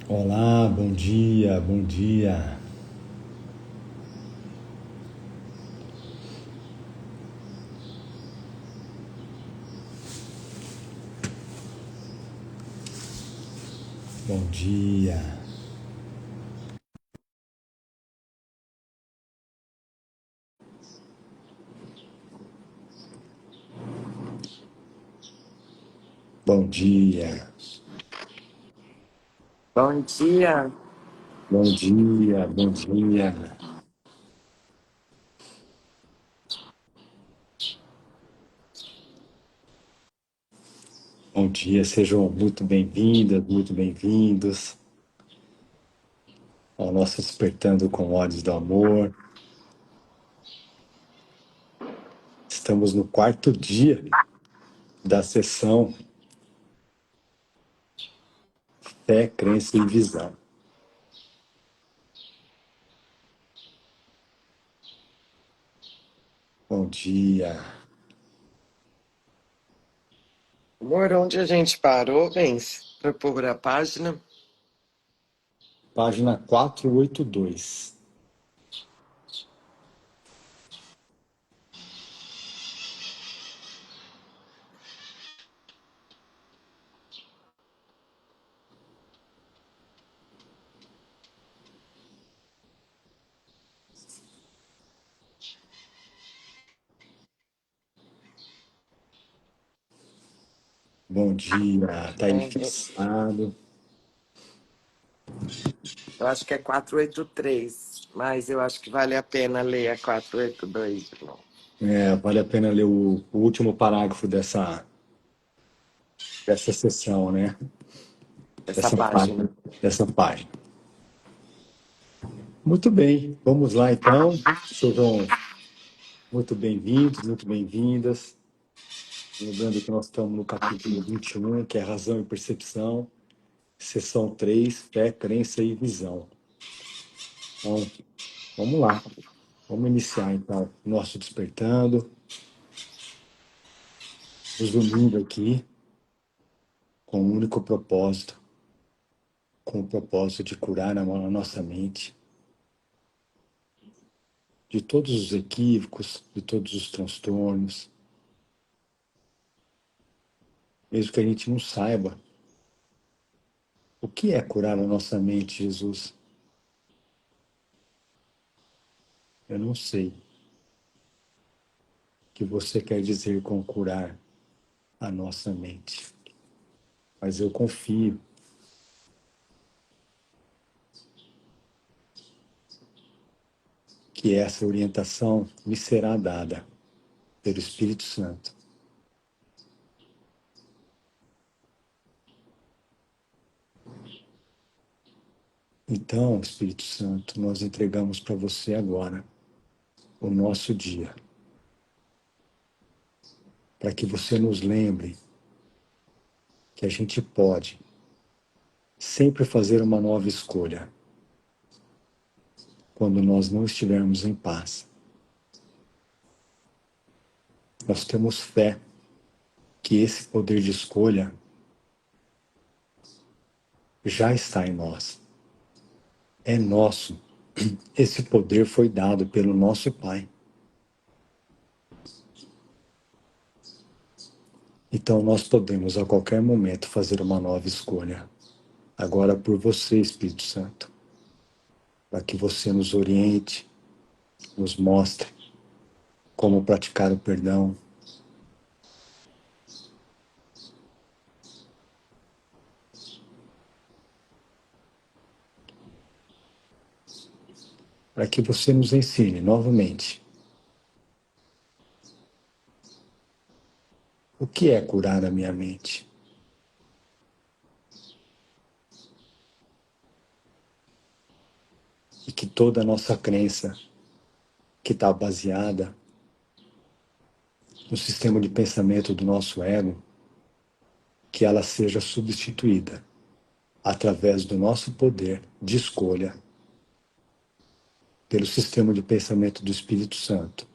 Olá, bom dia, bom dia. Bom dia. Bom dia. Bom dia. Bom dia, bom dia. Bom dia, sejam muito bem-vindas, muito bem-vindos ao nosso Despertando com Olhos do Amor. Estamos no quarto dia da sessão Fé, Crença e Visão. Bom dia. Amor, onde a gente parou, Vence? Para pôr a página. Página 482. Bom dia, tá aí fixado. Eu acho que é 483, mas eu acho que vale a pena ler a 482, irmão. Vale a pena ler o último parágrafo dessa sessão, né? Essa Dessa página. página. Dessa página. Muito bem, vamos lá então. Sejam muito bem-vindos, muito bem-vindas. Lembrando que nós estamos no capítulo 21, que é Razão e Percepção, sessão 3, Fé, Crença e Visão. Então, vamos lá. Vamos iniciar então o nosso despertando, nos unindo aqui com um único propósito, com o propósito de curar a nossa mente de todos os equívocos, de todos os transtornos, mesmo que a gente não saiba o que é curar a nossa mente, Jesus. Eu não sei o que você quer dizer com curar a nossa mente, mas eu confio que essa orientação me será dada pelo Espírito Santo. Então, Espírito Santo, nós entregamos para você agora o nosso dia, para que você nos lembre que a gente pode sempre fazer uma nova escolha quando nós não estivermos em paz. Nós temos fé que esse poder de escolha já está em nós. É nosso. Esse poder foi dado pelo nosso Pai. Então nós podemos a qualquer momento fazer uma nova escolha. Agora por você, Espírito Santo, para que você nos oriente, nos mostre como praticar o perdão, para que você nos ensine novamente o que é curar a minha mente. E que toda a nossa crença, que está baseada no sistema de pensamento do nosso ego, que ela seja substituída através do nosso poder de escolha pelo sistema de pensamento do Espírito Santo,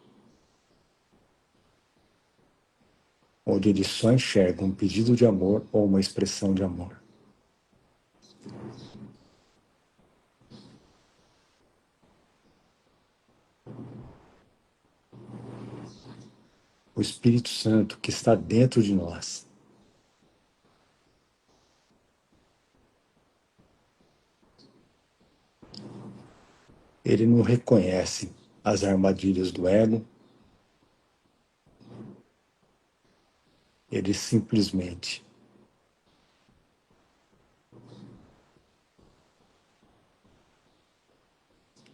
onde ele só enxerga um pedido de amor ou uma expressão de amor. o Espírito Santo que está dentro de nós. Ele não reconhece as armadilhas do ego, ele simplesmente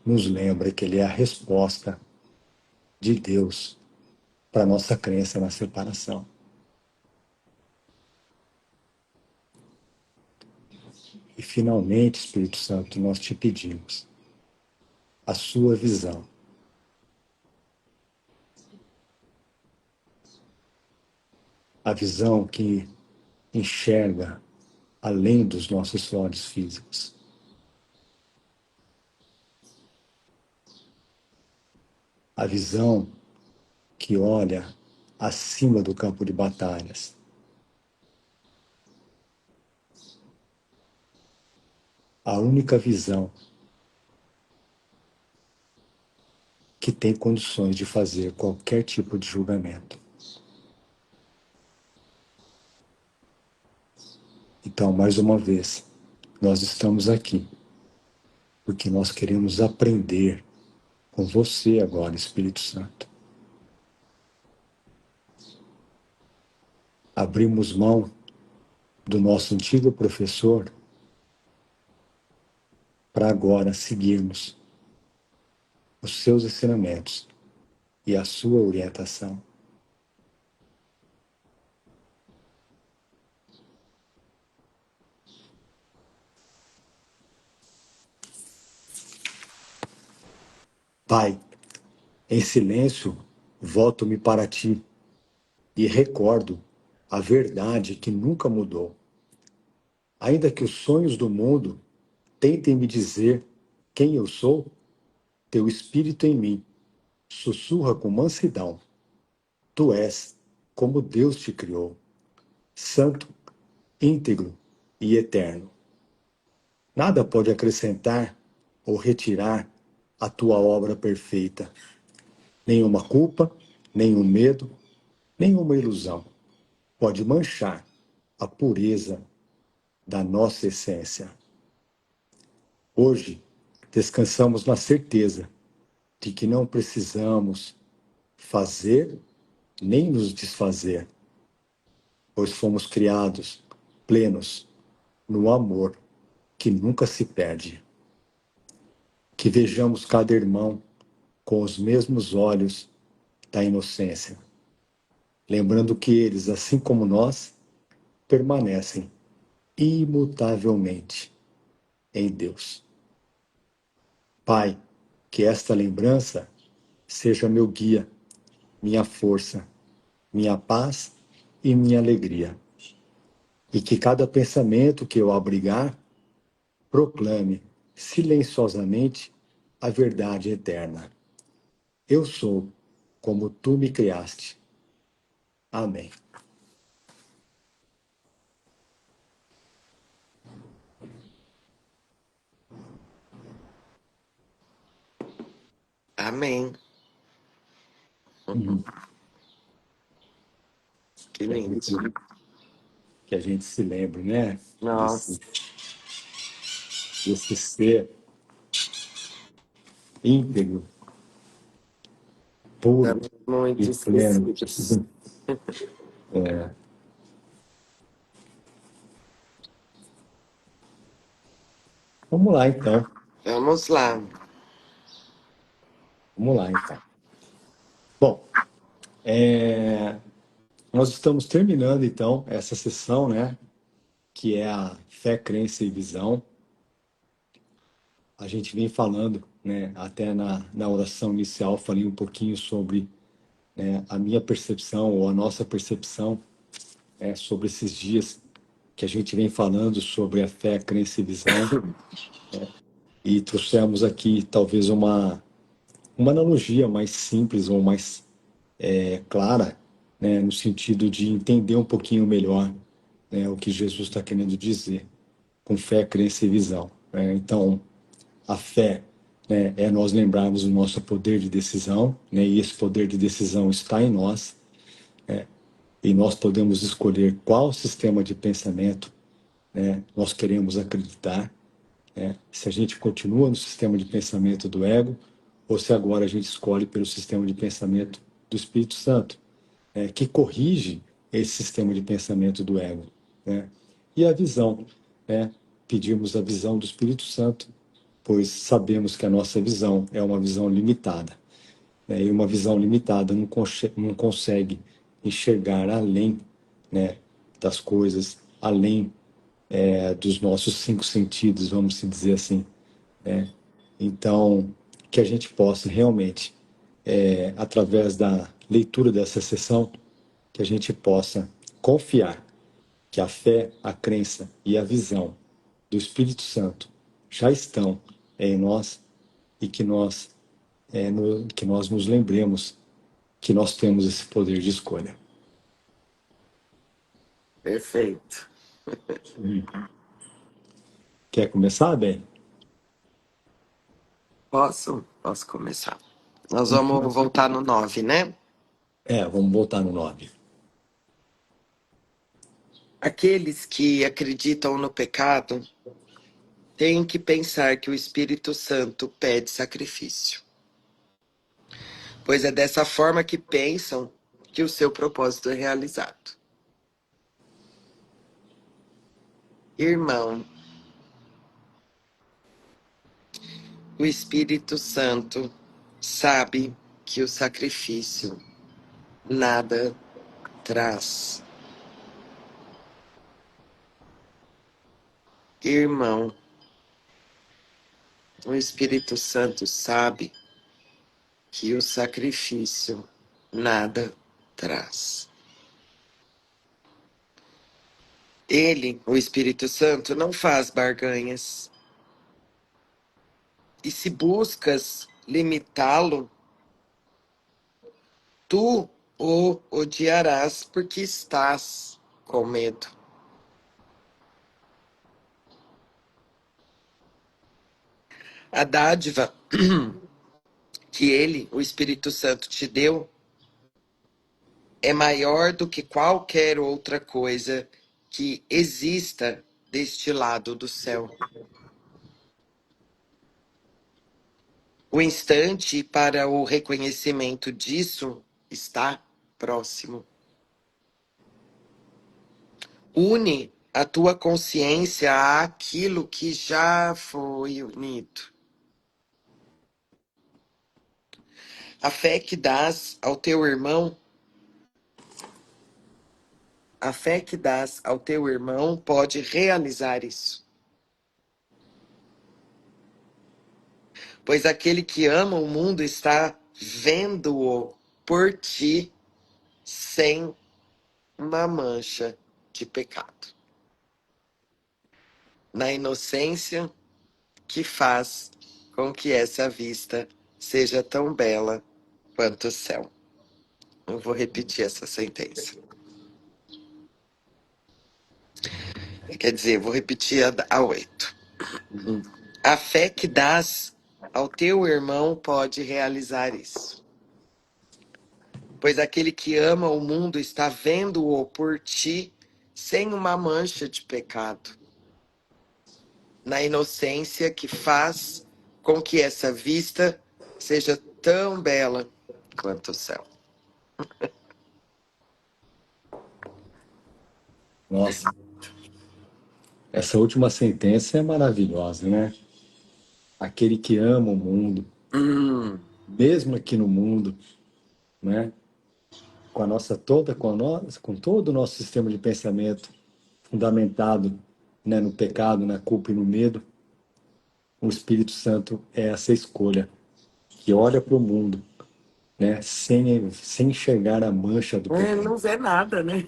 nos lembra que ele é a resposta de Deus para a nossa crença na separação. E finalmente, Espírito Santo, nós te pedimos a sua visão. A visão que enxerga além dos nossos olhos físicos. A visão que olha acima do campo de batalhas. A única visão que tem condições de fazer qualquer tipo de julgamento. Então, mais uma vez, nós estamos aqui porque nós queremos aprender com você agora, Espírito Santo. Abrimos mão do nosso antigo professor para agora seguirmos os seus ensinamentos e a sua orientação. Pai, em silêncio, volto-me para ti e recordo a verdade que nunca mudou. Ainda que os sonhos do mundo tentem me dizer quem eu sou, teu espírito em mim sussurra com mansidão. Tu és como Deus te criou, santo, íntegro e eterno. Nada pode acrescentar ou retirar a tua obra perfeita. Nenhuma culpa, nenhum medo, nenhuma ilusão pode manchar a pureza da nossa essência. Hoje, descansamos na certeza de que não precisamos fazer nem nos desfazer, pois fomos criados plenos no amor que nunca se perde. Que vejamos cada irmão com os mesmos olhos da inocência, lembrando que eles, assim como nós, permanecem imutavelmente em Deus. Pai, que esta lembrança seja meu guia, minha força, minha paz e minha alegria. E que cada pensamento que eu abrigar proclame silenciosamente a verdade eterna. Eu sou como tu me criaste. Amém. Amém. Que lindo. Que a gente se lembre, né? Nossa, Desse ser íntegro, puro estamos e muito pleno. esquecidos. Vamos lá, então. Vamos lá. Vamos lá, então. Bom, nós estamos terminando, então, essa sessão, né? Que é a fé, crença e visão. A gente vem falando, né? Até na oração inicial, falei um pouquinho sobre, né, a minha percepção ou a nossa percepção, sobre esses dias que a gente vem falando sobre a fé, crença e visão. E trouxemos aqui, talvez, uma analogia mais simples ou mais clara, né, no sentido de entender um pouquinho melhor, né, o que Jesus está querendo dizer com fé, crença e visão, né? Então, a fé, né, é nós lembrarmos o nosso poder de decisão, né, e esse poder de decisão está em nós. e nós podemos escolher qual sistema de pensamento, né, nós queremos acreditar, né, se a gente continua no sistema de pensamento do ego ou se agora a gente escolhe pelo sistema de pensamento do Espírito Santo, que corrige esse sistema de pensamento do ego, né? E a visão, né? Pedimos a visão do Espírito Santo, pois sabemos que a nossa visão é uma visão limitada, né? E uma visão limitada não consegue enxergar além, né, das coisas, além dos nossos cinco sentidos, vamos dizer assim, né? Então, que a gente possa realmente, através da leitura dessa sessão, que a gente possa confiar que a fé, a crença e a visão do Espírito Santo já estão em nós e que nós nos lembremos que nós temos esse poder de escolha. Perfeito. Quer começar, bem? Posso começar. Nós vamos voltar no 9, né? Vamos voltar no 9. Aqueles que acreditam no pecado têm que pensar que o Espírito Santo pede sacrifício, pois é dessa forma que pensam que o seu propósito é realizado. Irmão, o Espírito Santo sabe que o sacrifício nada traz. Irmão, o Espírito Santo sabe que o sacrifício nada traz. Ele, o Espírito Santo, não faz barganhas. E se buscas limitá-lo, tu o odiarás porque estás com medo. A dádiva que ele, o Espírito Santo, te deu é maior do que qualquer outra coisa que exista deste lado do céu. O instante para o reconhecimento disso está próximo. Une a tua consciência àquilo que já foi unido. A fé que dás ao teu irmão, a fé que dás ao teu irmão pode realizar isso. Pois aquele que ama o mundo está vendo-o por ti sem uma mancha de pecado. Na inocência que faz com que essa vista seja tão bela quanto o céu. Eu vou repetir essa sentença. Quer dizer, vou repetir a 8. A fé que dás ao teu irmão pode realizar isso. Pois aquele que ama o mundo está vendo-o por ti sem uma mancha de pecado. Na inocência que faz com que essa vista seja tão bela quanto o céu. Nossa, essa última sentença é maravilhosa, né? Aquele que ama o mundo, mesmo aqui no mundo, né? Com todo o nosso sistema de pensamento fundamentado, né, no pecado, na culpa e no medo, o Espírito Santo é essa escolha que olha para o mundo, né, sem enxergar a mancha do pecado. Não vê nada, né?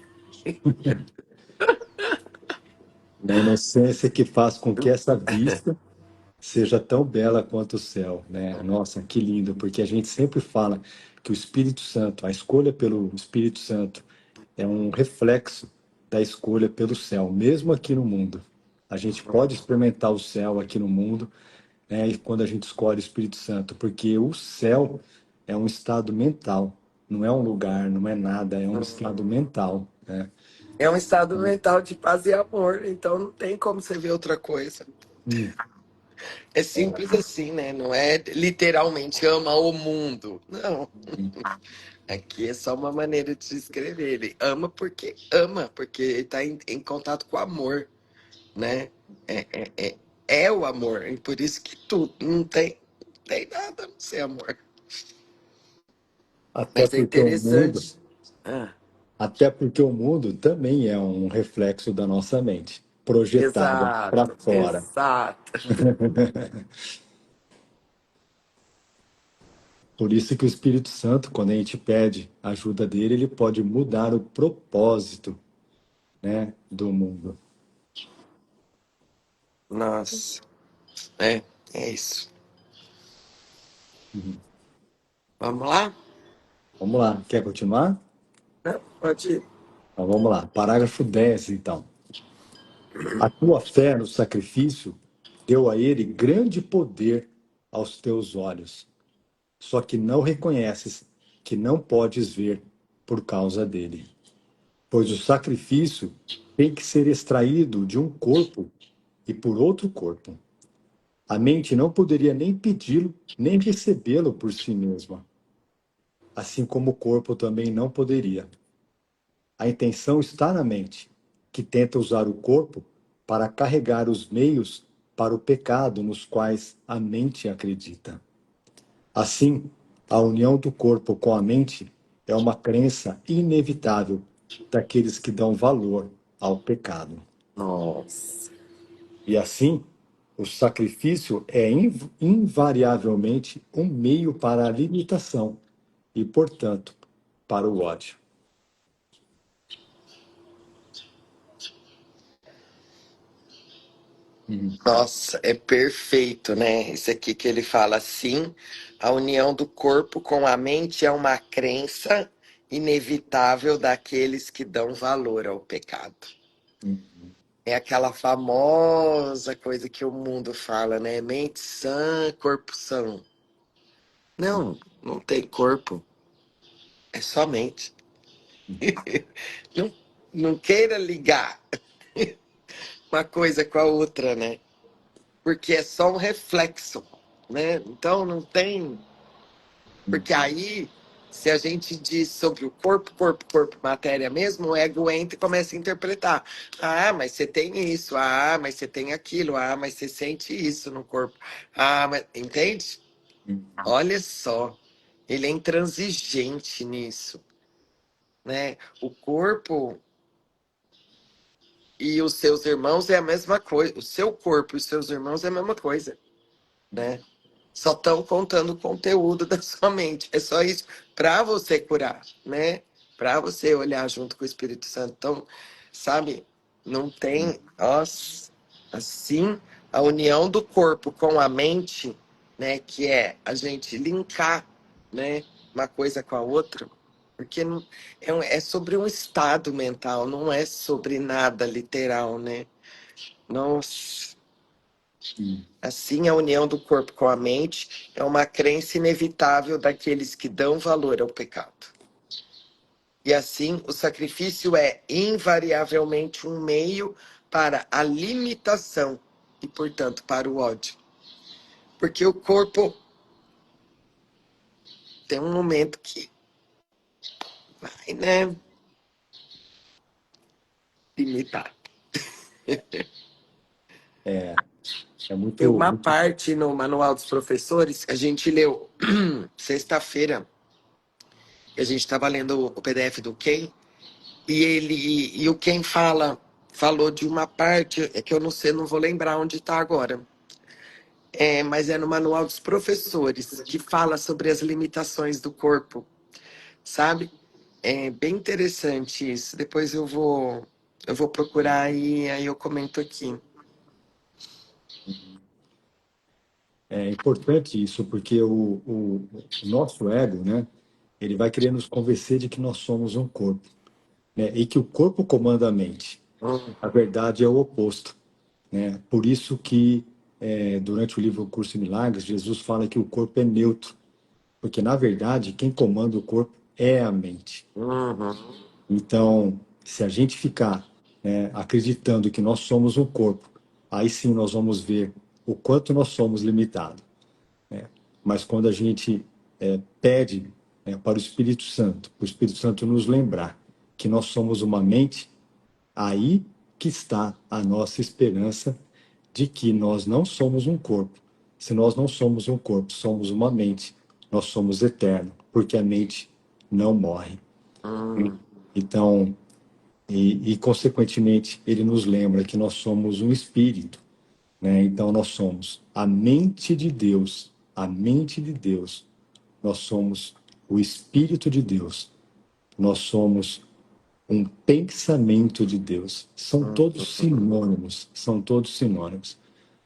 Na inocência que faz com que essa vista seja tão bela quanto o céu, né? Nossa, que lindo, porque a gente sempre fala que o Espírito Santo, a escolha pelo Espírito Santo é um reflexo da escolha pelo céu, mesmo aqui no mundo. A gente pode experimentar o céu aqui no mundo, né, e quando a gente escolhe o Espírito Santo, porque o céu é um estado mental, não é um lugar, não é nada, é um estado mental, né? É um estado mental de paz e amor, então não tem como você ver outra coisa. Hum. É simples assim, né? Não é literalmente ama o mundo. Não. Aqui é só uma maneira de se escrever. Ele ama, porque ele está em contato com o amor, né? É o amor. E por isso que tudo não tem nada a não ser amor. Até Mas é porque o mundo, interessante. Ah, até porque o mundo também é um reflexo da nossa mente, projetada para exato, fora. exato. Por isso que o Espírito Santo, quando a gente pede a ajuda dele, ele pode mudar o propósito, né, do mundo. Nossa, é isso. Uhum. Vamos lá? Vamos lá, quer continuar? Não, pode ir. Então vamos lá, parágrafo 10, então. A tua fé no sacrifício deu a ele grande poder aos teus olhos, só que não reconheces que não podes ver por causa dele. Pois o sacrifício tem que ser extraído de um corpo e por outro corpo. A mente não poderia nem pedi-lo, nem recebê-lo por si mesma, assim como o corpo também não poderia. A intenção está na mente, que tenta usar o corpo para carregar os meios para o pecado nos quais a mente acredita. Assim, a união do corpo com a mente é uma crença inevitável daqueles que dão valor ao pecado. Nossa. E assim, o sacrifício é invariavelmente um meio para a limitação e, portanto, para o ódio. Uhum. Nossa, é perfeito, né? Isso aqui que ele fala assim: a união do corpo com a mente é uma crença inevitável daqueles que dão valor ao pecado. Uhum. É aquela famosa coisa que o mundo fala, né? Mente sã, corpo são. Não, não tem corpo, é só mente. Não, não queira ligar uma coisa com a outra, né? Porque é só um reflexo, né? Então não tem. Porque aí, se a gente diz sobre o corpo, matéria mesmo, o ego entra e começa a interpretar. Ah, mas você tem isso. Ah, mas você tem aquilo. Ah, mas você sente isso no corpo. Ah, mas. Entende? Uhum. Olha só. Ele é intransigente nisso, né? O corpo e os seus irmãos é a mesma coisa. O seu corpo e os seus irmãos é a mesma coisa, né? Só estão contando o conteúdo da sua mente. É só isso para você curar, né? Para você olhar junto com o Espírito Santo. Então, sabe, não tem. Nossa, assim, a união do corpo com a mente, né? Que é a gente linkar, né? Uma coisa com a outra. Porque é sobre um estado mental, não é sobre nada literal, né? Nossa. Uhum. Assim, a união do corpo com a mente é uma crença inevitável daqueles que dão valor ao pecado. E assim, o sacrifício é invariavelmente um meio para a limitação e, portanto, para o ódio. Porque o corpo tem um momento que vai, né, limitar. É, é Tem muito, uma muito. parte no Manual dos Professores, a gente leu sexta-feira, a gente estava lendo o PDF do Ken, e o Ken falou de uma parte, é que eu não sei, não vou lembrar onde está agora. Mas é no Manual dos Professores, que fala sobre as limitações do corpo, sabe? É bem interessante isso. Depois eu vou procurar e aí eu comento aqui. É importante isso, porque o nosso ego, né, ele vai querer nos convencer de que nós somos um corpo, né, e que o corpo comanda a mente. Hum, A verdade é o oposto, né? Por isso que, durante o livro Curso em Milagres, Jesus fala que o corpo é neutro, porque, na verdade, quem comanda o corpo é a mente. Uhum. Então, se a gente ficar, né, acreditando que nós somos um corpo, aí sim nós vamos ver o quanto nós somos limitados. Mas quando a gente pede, né, para o Espírito Santo nos lembrar que nós somos uma mente, aí que está a nossa esperança de que nós não somos um corpo. Se nós não somos um corpo, somos uma mente, nós somos eterno, porque a mente não morre. Uhum. Então, consequentemente, ele nos lembra que nós somos um espírito, né? Então, nós somos a mente de Deus, a mente de Deus. Nós somos o espírito de Deus. Nós somos um pensamento de Deus. São todos sinônimos,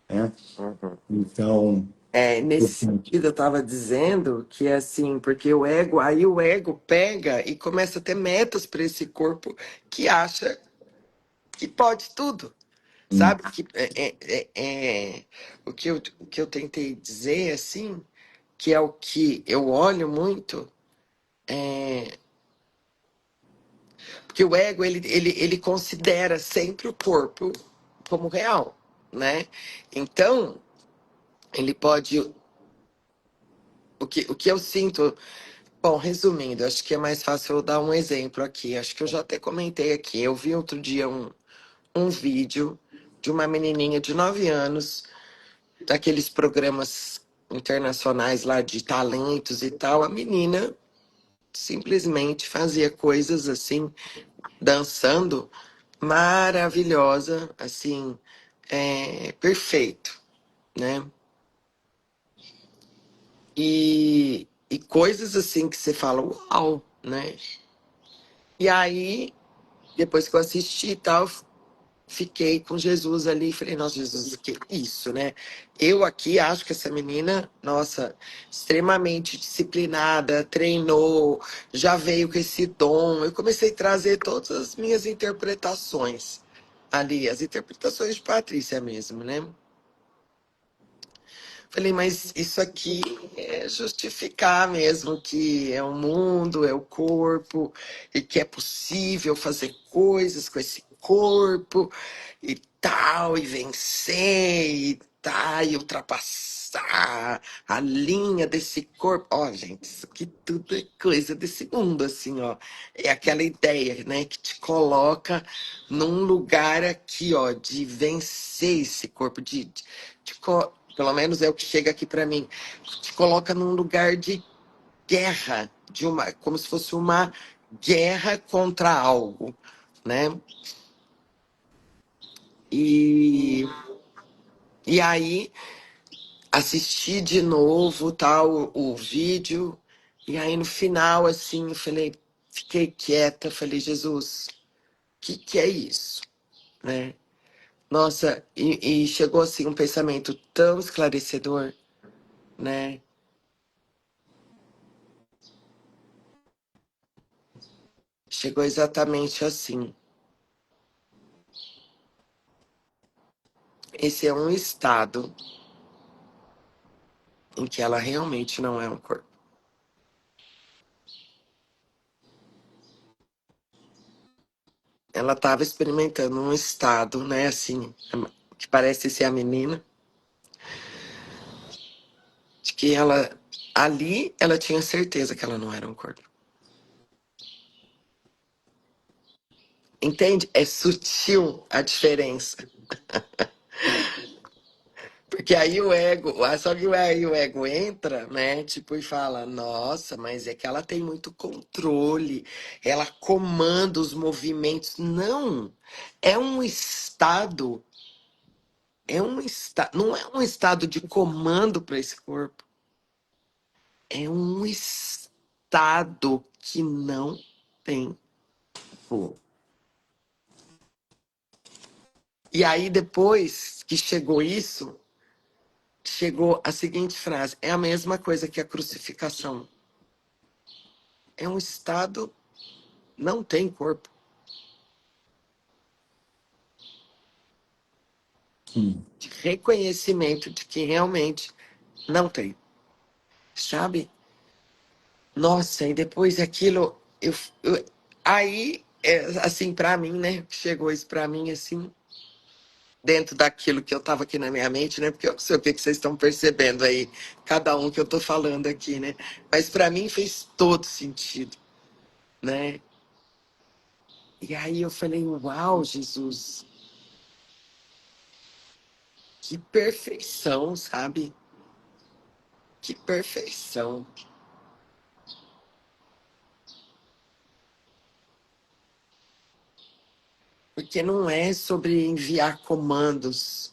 né? Uhum. Então, Nesse sentido, eu estava dizendo que assim, porque aí o ego pega e começa a ter metas para esse corpo que acha que pode tudo, sabe? Que o que eu tentei dizer, assim, que é o que eu olho muito, porque o ego, ele considera sempre o corpo como real, né? Então, ele pode. O que eu sinto. Bom, resumindo, acho que é mais fácil eu dar um exemplo aqui. Acho que eu já até comentei aqui. Eu vi outro dia um vídeo de uma menininha de 9 anos, daqueles programas internacionais lá de talentos e tal. A menina simplesmente fazia coisas assim, dançando, maravilhosa, assim, perfeito, né? E coisas assim que você fala, uau, né? E aí, depois que eu assisti e tal, fiquei com Jesus ali e falei, nossa, Jesus, que isso, né? Eu aqui acho que essa menina, nossa, extremamente disciplinada, treinou, já veio com esse dom. Eu comecei a trazer todas as minhas interpretações ali, as interpretações de Patrícia mesmo, né? Falei, mas isso aqui é justificar mesmo que é o mundo, é o corpo, e que é possível fazer coisas com esse corpo e tal, e vencer, e tal, e ultrapassar a linha desse corpo. Ó, gente, isso aqui tudo é coisa desse mundo, assim, ó. É aquela ideia, né, que te coloca num lugar aqui, ó, de vencer esse corpo, pelo menos é o que chega aqui para mim, te coloca num lugar de guerra, como se fosse uma guerra contra algo, né? E, e aí assisti de novo tal o vídeo, e aí no final assim, eu falei, fiquei quieta, falei, Jesus, o que é isso, né? Nossa, e chegou assim um pensamento tão esclarecedor, né? Chegou exatamente assim. Esse é um estado em que ela realmente não é um corpo. Ela estava experimentando um estado, né, assim, que parece ser a menina, de que ela tinha certeza que ela não era um corpo. Entende? É sutil a diferença. Porque aí só que aí o ego entra, né? Tipo, e fala: nossa, mas é que ela tem muito controle, ela comanda os movimentos. Não, é um estado, não é um estado de comando para esse corpo, é um estado que não tem corpo. E aí, depois que chegou isso, chegou a seguinte frase: é a mesma coisa que a crucificação. É um estado, não tem corpo, de reconhecimento de que realmente não tem, sabe? Nossa, e depois aquilo, aí, assim, pra mim, né? Chegou isso pra mim, assim, dentro daquilo que eu tava aqui na minha mente, né? Porque eu não sei o que que vocês estão percebendo aí, cada um que eu tô falando aqui, né? Mas pra mim fez todo sentido, né? E aí eu falei, uau, Jesus, que perfeição, sabe? Que perfeição. Porque não é sobre enviar comandos,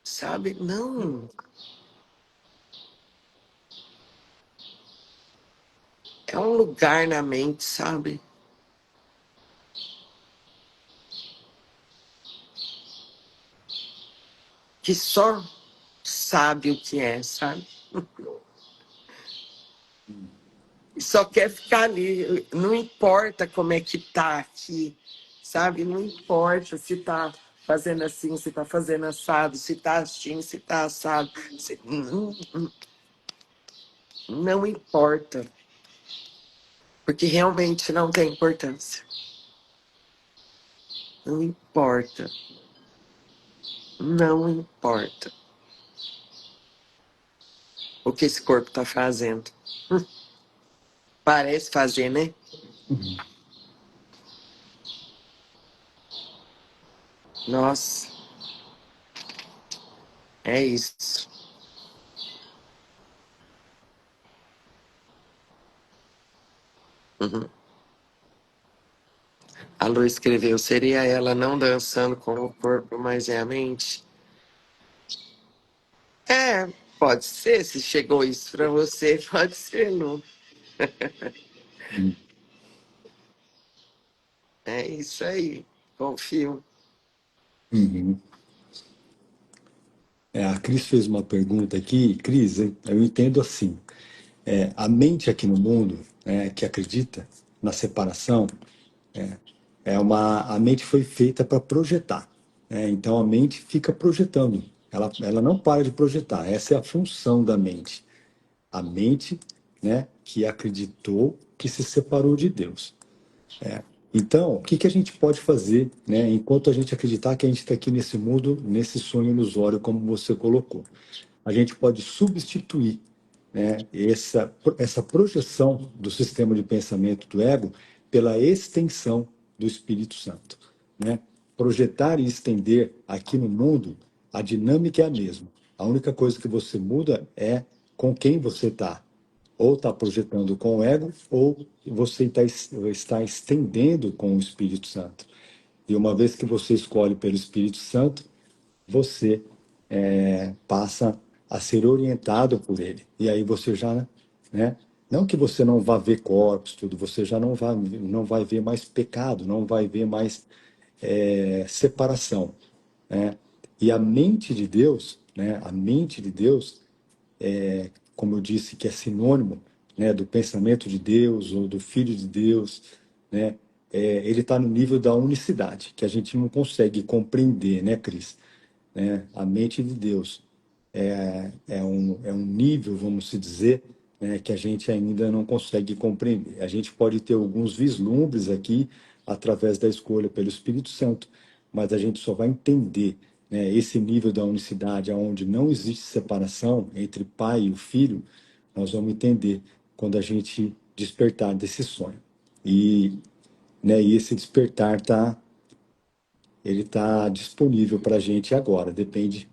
sabe? Não. É um lugar na mente, sabe? Que só sabe o que é, sabe? E só quer ficar ali. Não importa como é que tá aqui, sabe? Não importa se tá fazendo assim, se tá fazendo assado, se tá assim, se tá assado. Não importa. Porque realmente não tem importância. Não importa. Não importa o que esse corpo tá fazendo. Parece fazer, né? Uhum. Nossa, é isso. Uhum. A Lu escreveu, seria ela não dançando com o corpo, mas é a mente? É, pode ser, se chegou isso pra você, pode ser, Lu. Uhum. É isso aí, confio. Uhum. A Cris fez uma pergunta aqui. Cris, eu entendo assim. A mente aqui no mundo, que acredita na separação, a mente foi feita para projetar. Então a mente fica projetando. Ela não para de projetar. Essa é a função da mente. A mente, né, que acreditou que se separou de Deus. Então, o que que a gente pode fazer, né, enquanto a gente acreditar que a gente está aqui nesse mundo, nesse sonho ilusório, como você colocou? A gente pode substituir, né, essa projeção do sistema de pensamento do ego pela extensão do Espírito Santo, né? Projetar e estender aqui no mundo, a dinâmica é a mesma. A única coisa que você muda é com quem você está. Ou está projetando com o ego, ou você está estendendo com o Espírito Santo. E uma vez que você escolhe pelo Espírito Santo, você passa a ser orientado por ele. E aí você já, né? Não que você não vá ver corpos, tudo, você já não vai ver mais pecado, não vai ver mais separação, né? E a mente de Deus, né? A mente de Deus, como eu disse, que é sinônimo, né, do pensamento de Deus ou do Filho de Deus, né? Ele está no nível da unicidade, que a gente não consegue compreender, né, Cris? A mente de Deus é um nível, vamos se dizer, né, que a gente ainda não consegue compreender. A gente pode ter alguns vislumbres aqui através da escolha pelo Espírito Santo, mas a gente só vai entender, né, esse nível da unicidade, onde não existe separação entre pai e o filho, nós vamos entender quando a gente despertar desse sonho. E, e esse despertar ele está disponível para a gente agora, depende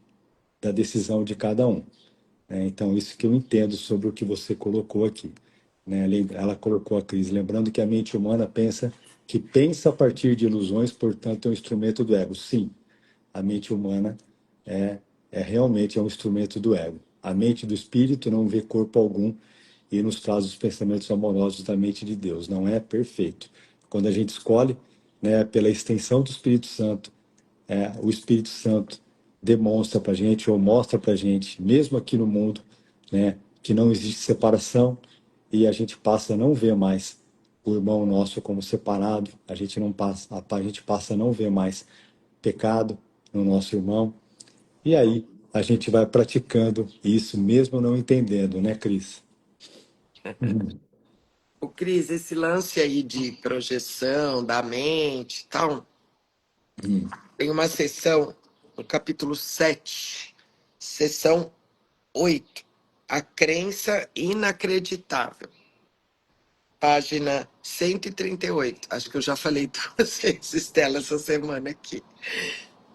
da decisão de cada um. Então, isso que eu entendo sobre o que você colocou aqui. Ela colocou a Cris, lembrando que a mente humana pensa a partir de ilusões, portanto, é um instrumento do ego. Sim, a mente humana é, realmente um instrumento do ego. A mente do espírito não vê corpo algum e nos traz os pensamentos amorosos da mente de Deus. Não é perfeito. Quando a gente escolhe, né, pela extensão do Espírito Santo, o Espírito Santo demonstra para a gente ou mostra para a gente, mesmo aqui no mundo, né, que não existe separação e a gente passa a não ver mais o irmão nosso como separado, a gente passa a não ver mais pecado no nosso irmão. E aí a gente vai praticando isso mesmo não entendendo, né, Cris? Uhum. O Cris, esse lance aí de projeção da mente e tal, Uhum. tem uma sessão no capítulo 7, sessão 8, a crença inacreditável, página 138. Acho que eu já falei duas vezes dela essa semana aqui.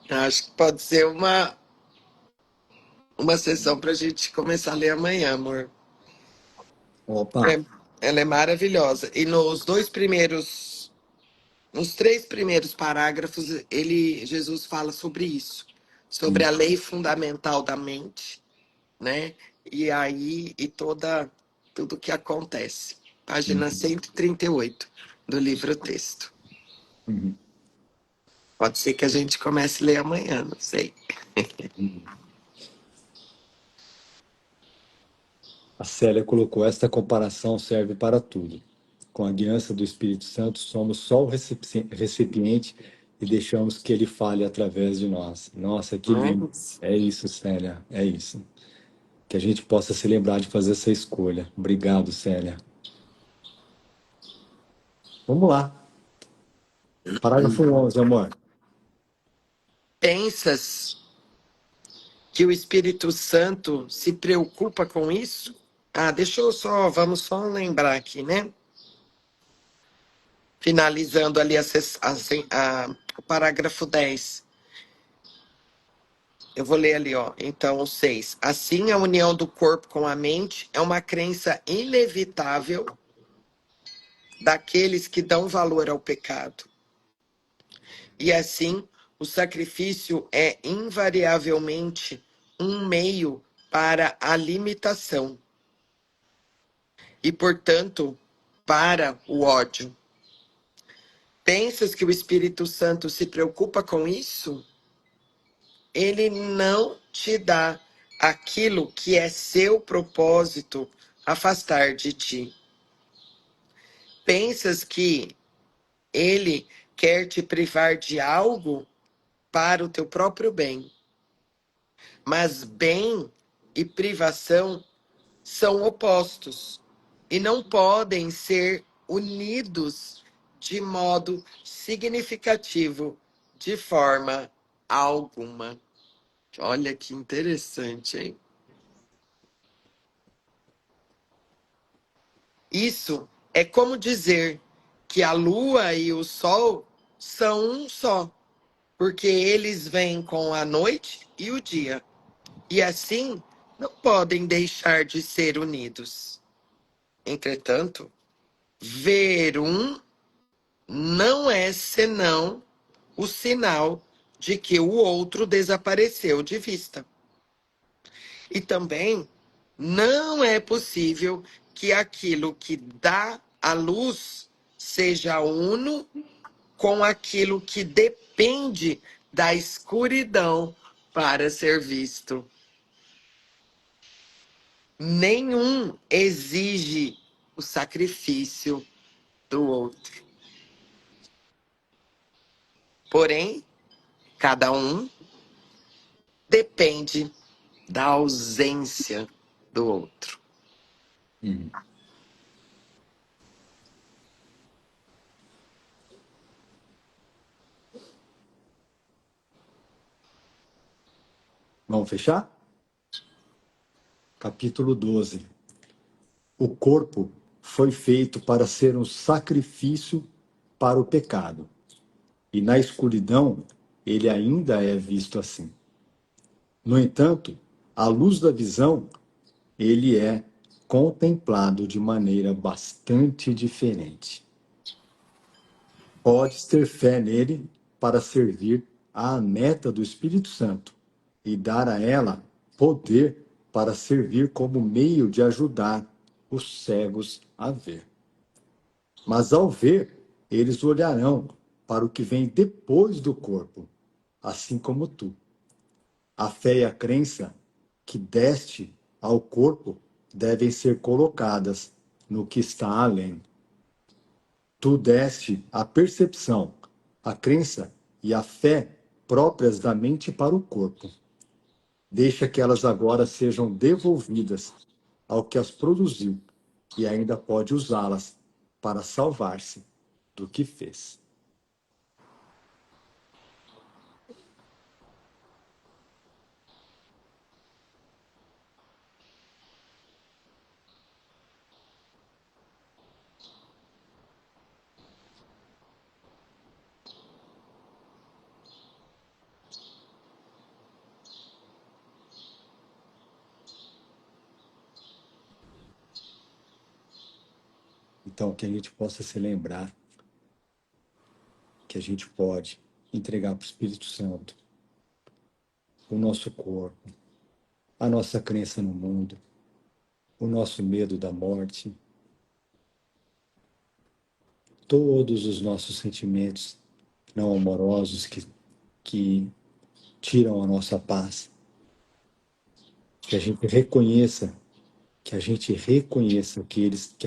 Acho que pode ser uma sessão para a gente começar a ler amanhã, amor. Opa. É, ela é maravilhosa. E nos três primeiros parágrafos, Jesus fala sobre isso, sobre a Uhum. lei fundamental da mente, né? E aí, tudo que acontece. Página Uhum. 138 do livro texto. Uhum. Pode ser que a gente comece a ler amanhã, não sei. Uhum. A Célia colocou: esta comparação serve para tudo. Com a guiança do Espírito Santo, somos só o recipiente e deixamos que ele fale através de nós. Nossa, que Não é lindo. isso? É isso, Célia. É isso. Que a gente possa se lembrar de fazer essa escolha. Obrigado, Célia. Vamos lá. Parágrafo 11, amor. Pensas que o Espírito Santo se preocupa com isso? Ah, vamos só lembrar aqui, né? Finalizando ali o parágrafo 10. Eu vou ler ali, ó. Então, o 6. Assim, a união do corpo com a mente é uma crença inevitável daqueles que dão valor ao pecado. E assim, o sacrifício é invariavelmente um meio para a limitação e, portanto, para o ódio. Pensas que o Espírito Santo se preocupa com isso? Ele não te dá aquilo que é seu propósito afastar de ti. Pensas que ele quer te privar de algo para o teu próprio bem. Mas bem e privação são opostos e não podem ser unidos de modo significativo de forma alguma. Olha que interessante, hein? Isso é como dizer que a lua e o sol são um só, porque eles vêm com a noite e o dia, e assim não podem deixar de ser unidos. Entretanto, ver um não é senão o sinal de que o outro desapareceu de vista. E também não é possível que aquilo que dá a luz seja uno com aquilo que depende da escuridão para ser visto. Nenhum exige o sacrifício do outro. Porém, cada um depende da ausência do outro. Uhum. Vamos fechar? Capítulo 12. O corpo foi feito para ser um sacrifício para o pecado, e na escuridão ele ainda é visto assim. No entanto, à luz da visão, ele é contemplado de maneira bastante diferente. Podes ter fé nele para servir à meta do Espírito Santo e dar a ela poder para servir como meio de ajudar os cegos a ver. Mas ao ver, eles olharão para o que vem depois do corpo, assim como tu. A fé e a crença que deste ao corpo devem ser colocadas no que está além. Tu deste a percepção, a crença e a fé próprias da mente para o corpo. Deixa que elas agora sejam devolvidas ao que as produziu, e ainda pode usá-las para salvar-se do que fez. Então, que a gente possa se lembrar que a gente pode entregar para o Espírito Santo o nosso corpo, a nossa crença no mundo, o nosso medo da morte, todos os nossos sentimentos não amorosos que tiram a nossa paz. Que a gente reconheça, que a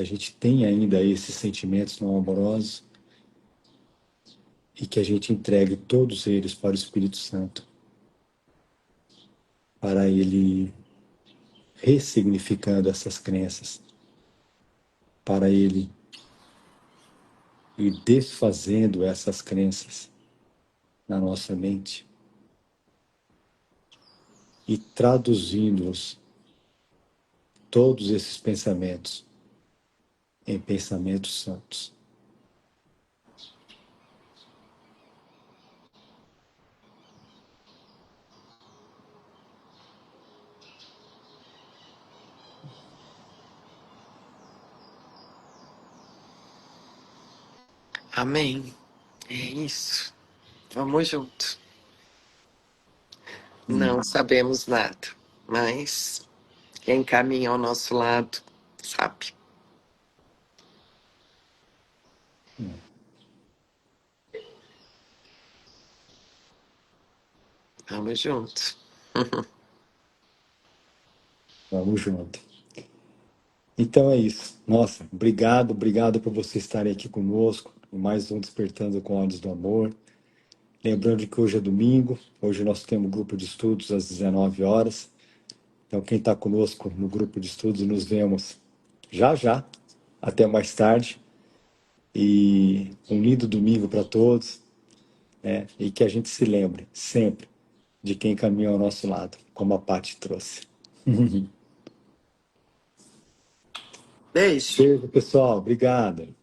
gente tem ainda esses sentimentos não amorosos e que a gente entregue todos eles para o Espírito Santo, para ele ressignificando essas crenças, para ele ir desfazendo essas crenças na nossa mente e traduzindo-os, todos esses pensamentos, em pensamentos santos. Amém. É isso. Vamos junto. Não sabemos nada, mas quem caminha ao nosso lado sabe. Vamos junto. Vamos junto. Então é isso. Nossa, obrigado por vocês estarem aqui conosco, em mais um Despertando com Olhos do Amor. Lembrando que hoje é domingo, hoje nós temos grupo de estudos às 19 horas. Então quem está conosco no grupo de estudos, nos vemos já já. Até mais tarde. E um lindo domingo para todos, né? E que a gente se lembre sempre de quem caminha ao nosso lado, como a Paty trouxe. Beijo. Beijo, pessoal. Obrigado.